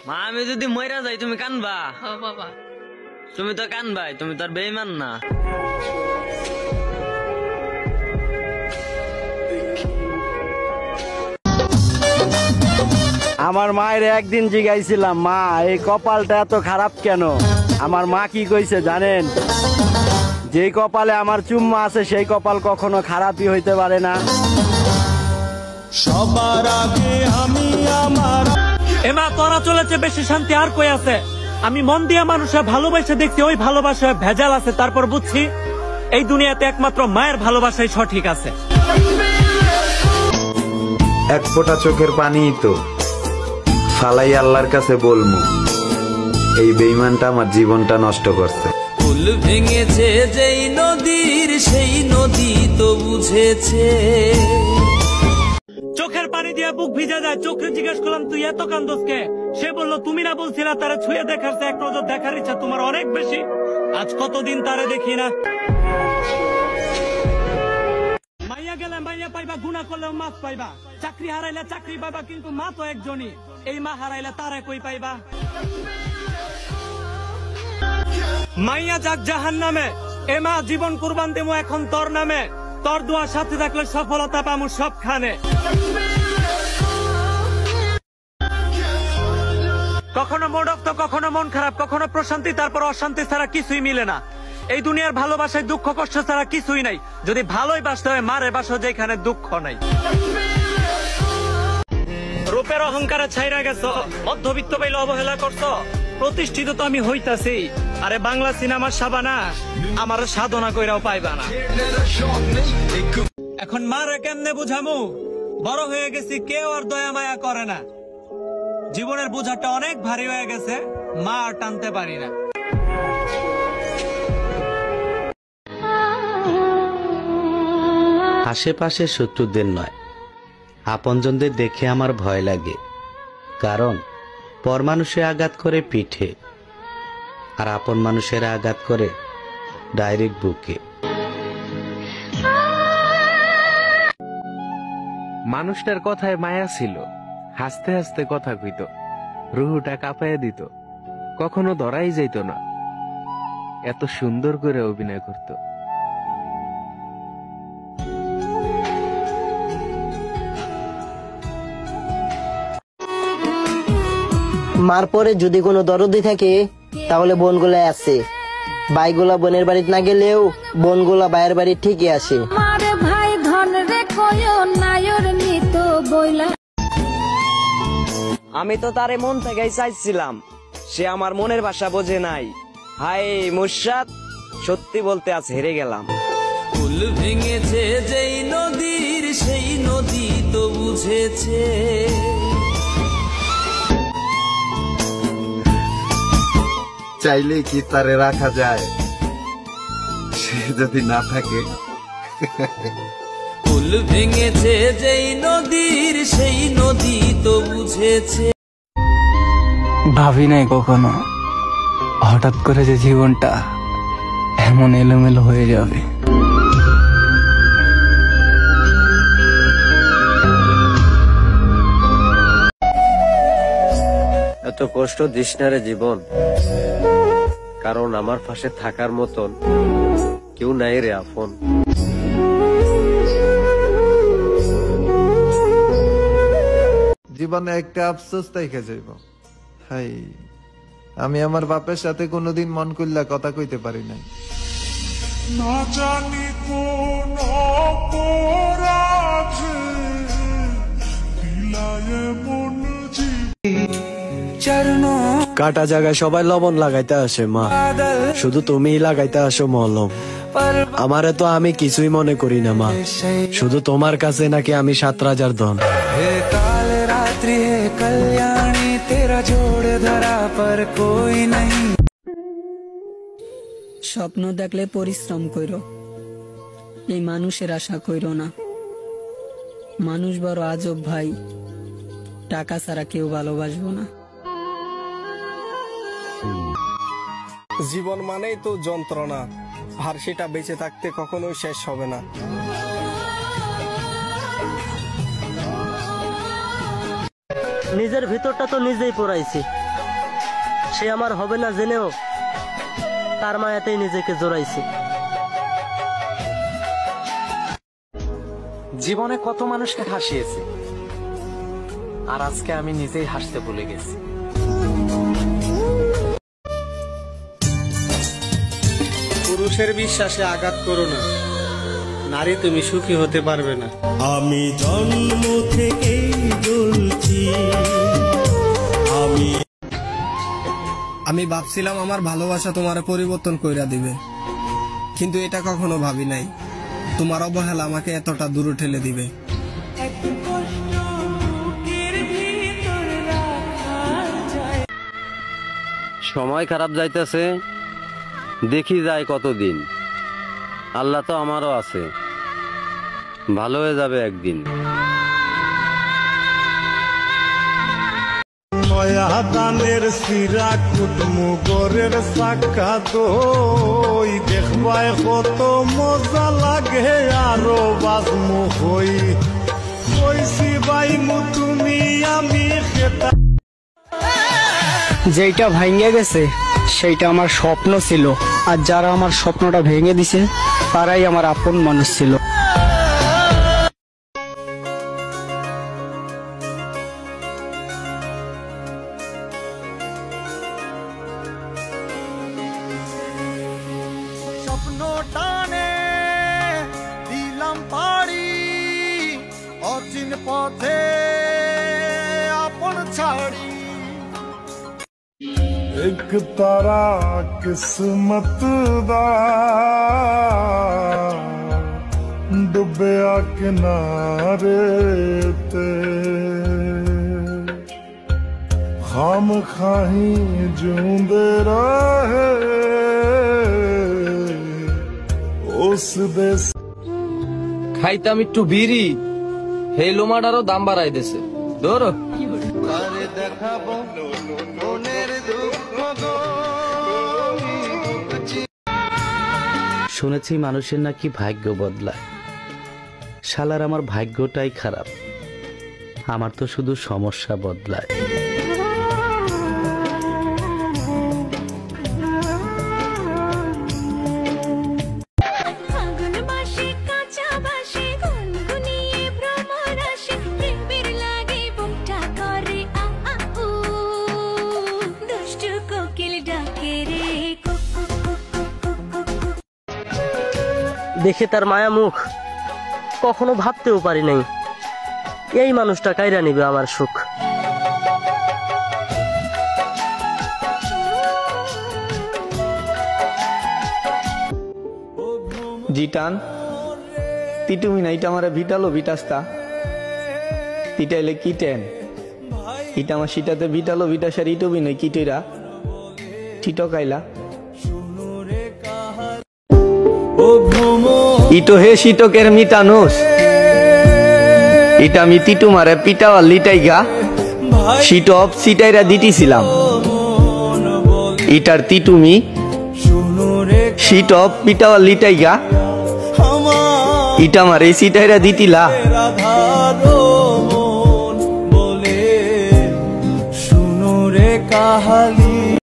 মা আমি যদি মইরা যাই তুমি কানবা? বাবা তুমি তো কানবাই, তুমি তো আর বেঈমান না। আমার মায়ের একদিন জিগাইছিলাম, মা এই কপালটা এত খারাপ কেন? আমার মা কি কইছে জানেন? যেই কপালে আমার চুম্মা আছে সেই কপাল কখনো খারাপই হইতে পারে না। সবার আগে আমি আমার এমা তোরা চলেছে বেশি শান্তি আর কই আছে? আমি মন দিয়া মানুষের ভালোবাসা দেখছি, ওই ভালোবাসায় ভেজাল আছে। তারপর বুঝছি এই দুনিয়াতে একমাত্র মায়ের ভালোবাসাই সঠিক আছে। এক ফোঁটা চোখের পানি তো ফালাই আল্লাহর কাছে বলমু, এই বেঈমানটা আমার জীবনটা নষ্ট করছে। ফুল ভেঙেছে যেই নদীর সেই নদী তো বুঝেছে। চোখের পানি দিয়া বুক ভিজে যায়। চোখে জিজ্ঞেস করলাম তুই এত কান্দোস কে? সে বললো তুমি না বলছিলা তারা ছুঁয়ে দেখার এক নজর দেখার ইচ্ছা তোমার অনেক বেশি। আজ কতদিন তারে দেখি না। মাইয়া গেলে মাইয়া পাইবা, গুনাহ করলেও মাফ পাইবা। চাকরি হারাইলে চাকরি পাইবা, কিন্তু মা তো একজনই। এই মা হারাইলে তারে কই পাইবা? মাইয়া যাক জাহান্নামে, এ মা জীবন কুরবান দেবো এখন তোর নামে। তোর দোয়া সাথে থাকলে সফলতা পামু সবখানে। কখনো মুড অফ তো কখনো মন খারাপ, কখনো প্রশান্তি, তারপর অশান্তি ছাড়া কিছুই মিলে না। এই দুনিয়ার ভালোবাসায় দুঃখ কষ্ট ছাড়া কিছুই নাই। যদি ভালোই বাসতে হয় মারে বাসো যেখানে দুঃখ নাই। রূপের অহংকারে ছাইরা গেছো, মধ্যবিত্ত পাইলে অবহেলা করছো। প্রতিষ্ঠিত তো আমি হইতাছি, আরে বাংলা সিনেমার সাবানা আমার সাধনা কইরাও পাইবা না। এখন মারে কেমনে বুঝামু? বড় হয়ে গেছি, কেউ আর দয়া মায়া করে না। জীবনের বোঝাটা অনেক ভারী হয়ে গেছে, মা আর টানতে পারি না। আশেপাশে শত্রুদের নয়, আপনজনদের দেখে আমার ভয় লাগে। কারণ পর মানুষে আঘাত করে পিঠে, আর আপন মানুষেরা আঘাত করে ডাইরেক্ট বুকে। মানুষটার কথায় মায়া ছিল, হাসতে হাসতে কথা কইত, রুহুটা কাঁপাইয়া দিত, কখনো ধরাই যাইত না, এত সুন্দর করে অভিনয় করত। মার পরে যদি কোনো দরদি থাকে তাহলে বোনগুলা আছে। ভাইগুলা বোনের বাড়িতে না গেলেও বোনগুলা ভাইয়ের বাড়ি ঠিকই আসে। আমি তো তারে মন থেকেই চাইছিলাম, সে আমার মনের ভাষা বোঝে নাই। হায় মুর্শাদ, সত্যি বলতে আজ হেরে গেলাম। ফুল ভেঙেছে যেই নদীর সেই নদী তো বুঝেছে। চাইলে কি তারে রাখা যায়, সে যদি না থাকে? ফুল ভেঙেছে যেই নদীর সেই নদী তো বুঝেছে। ভাবি নাই কখনো হঠাৎ করে যে জীবনটা এমন এলোমেলো হয়ে যাবে। এত কষ্ট দিস না রে জীবন, কারণ আমার পাশে থাকার মতন কেউ নাই রে আপন। জীবনে একটা আফসোস থেকে যাইব, হাই আমি আমার বাপের সাথে কোনোদিন মন খুললা কথা কইতে পারি নাই। না জানি কোন অপরাধে দিলায়ে মন কাটা জায়গায় সবাই লবণ লাগাইতে আসে মা, শুধু তুমিই লাগাইতে আসো মলম। আমারে তো আমি কিছুই মনে করি না মা, শুধু তোমার কাছে নাকি আমি 7 রাজার ধন। কাল রাত্রি হে কল্যাণী, তেরা জোড় ধরা পর কোই নাই। স্বপ্ন দেখলে পরিশ্রম কইরো, এই মানুষের আশা কইরো না। মানুষ বড় আজব ভাই, টাকা ছাড়া কেউ ভালোবাসবো না। জীবন মানেই তো যন্ত্রণা, আর সেটা বেঁচে থাকতে কখনোই শেষ হবে না। নিজের ভিতরটা তো নিজেই পড়াইছি, সে আমার হবে না জেনেও তার মায়াতেই নিজেকে জড়াইছে। জীবনে কত মানুষকে হাসিয়েছি, আর আজকে আমি নিজেই হাসতে ভুলে গেছি। পুরুষের বিশ্বাসে আঘাত করো না, নারী তুমি সুখী হতে পারবে না। আমি জন্ম থেকে বলছি, আমি ভাবছিলাম আমার ভালোবাসা তোমার পরিবর্তন কইরা দিবে, কিন্তু এটা কখনো ভাবি নাই তোমার অবহেলা আমাকে এতটা দূরে ঠেলে দিবে। সময় খারাপ যাইতেছে, দেখি যায় কতদিন। আল্লাহ তো আমারও আছে, ভালো হয়ে যাবে একদিন। নয়া দানের সিরা কুটমু গরের সাক্কা দই, দেখবাই কত মজা লাগে আরো বাজমু হই। কইছি বাইমু তুমি আমি খেতা। যেইটা ভাঙে গেছে সেইটা আমার স্বপ্ন ছিল, আর যারা আমার স্বপ্নটা ভেঙে দিছে তারাই আমার আপন মানুষ ছিল। স্বপ্ন টানে দিলাম পাড়ি, অচিন পথে আপন ছাড়ি। एक तारा किस्मत दा डुबिया किनारे ते, खाम खाही जूंदे रहे उस दे। খাইতাম একটু বিড়ি, হে লোমাটারও দাম বাড়াই দিছে। ধরো শুনেছি মানুষের নাকি ভাগ্য বদলায়। শালার আমার ভাগ্যটাই খারাপ, আমার তো শুধু সমস্যা বদলায়। দেখে তার মায়া মুখ কখনো ভাবতেও পারি নাই এই মানুষটা কাইরা নিবে আমার সুখ। জিটান তিটুমি না ইটা আমার ভিটালো ভিটাস্তা তিটাইলে কিটেন ইটা আমার সিটাতে ভিটালো ভিটাসার ইটুবি নয় কিটিরা টিটকাইলা ইটো হে শীতকের মিটানোস ইটা আমি তিটু মারে পিটাওয়া লিটাইগা শীতপ সিটাইরা দিটিছিলাম ইটার তিটুমি শীতপ পিটাওয়া লিটাইগা ইটা মারে সিটাইরা দিতিলা শুনো রে কাহালি।